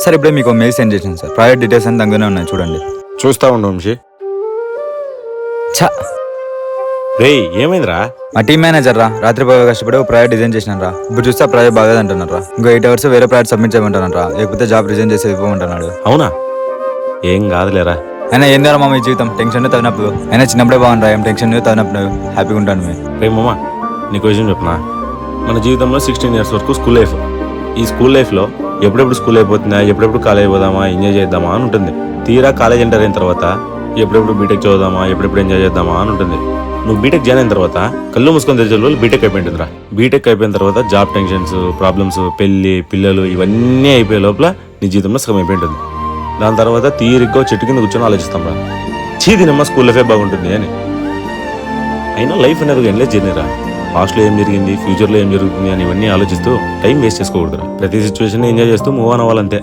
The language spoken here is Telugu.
సార్ ఇప్పుడే మీకు మెయిల్ సెండ్ చేశాను సార్. ప్రాజెక్ట్ డీటెయిల్స్ అని దగ్గరనే ఉన్నాయి చూడండి. చూస్తా ఉండు వంశీ. ఛా, రేయ్ ఏమైందిరా? మా టీం మేనేజర్ రా రాత్రి బాగా కష్టపడి ఒక ప్రాజెక్ట్ డిజైన్ చేసినాను రా. ఇప్పుడు చూస్తే ఆ ప్రాజెక్ట్ బాగా అంటున్నారా. ఇంకో 8 hours వేరే ప్రాజెక్ట్ సబ్మిట్ చేయమంటారా, లేకపోతే జాబ్ రిజైన్ చేసి ఇవ్వమంటున్నాడు. అవునా? ఏం కాదులేరా. అయినా ఏం ద్వారా మా మీ జీవితం టెన్షన్ తగినప్పుడు. అయినా చిన్నప్పుడే బాగుంటారా, ఏం టెన్షన్ తగినప్పుడు హ్యాపీగా ఉంటాను మేము. రే మామ, నీకు విషయం చెప్పనా? మన జీవితంలో 16 years వరకు స్కూల్ లైఫ్. ఈ స్కూల్ లైఫ్లో ఎప్పుడెప్పుడు స్కూల్ అయిపోతుందా, ఎప్పుడెప్పుడు కాలేజ్ పోదామా, ఎంజాయ్ చేద్దామా అని ఉంటుంది. తీరా కాలేజ్ ఎంటర్ అయిన తర్వాత ఎప్పుడెప్పుడు బీటెక్ చదువుదామా, ఎప్పుడెప్పుడు ఎంజాయ్ చేద్దామా అని ఉంటుంది. నువ్వు బీటెక్ జాయిన్ అయిన తర్వాత కళ్ళు మూసుకొని తెరిచే రోజులు బీటెక్ అయిపోయింటుందిరా. బీటెక్ అయిపోయిన తర్వాత జాబ్ టెన్షన్స్, ప్రాబ్లమ్స్, పెళ్లి, పిల్లలు ఇవన్నీ అయిపోయే లోపల నీ జీవితంలో సగం అయిపోయింటుంది. దాని తర్వాత తీరిగ్గా చెట్టు కింద కూర్చొని ఆలోచిస్తాం రా, చీదినమ్మ స్కూల్ లైఫే బాగుంటుంది అని. అయినా లైఫ్ అనేది ఎండ్లెస్ జర్నీరా. పాస్ట్లో ఏం జరిగింది, ఫ్యూచర్లో ఏం జరుగుతుంది అని ఇవన్నీ ఆలోచిస్తూ టైం వేస్ట్ చేసుకోకూడదురా. ప్రతి సిచ్యువేషన్ ఎంజాయ్ చేస్తూ మూవ్ ఆన్ అవ్వాలంతే.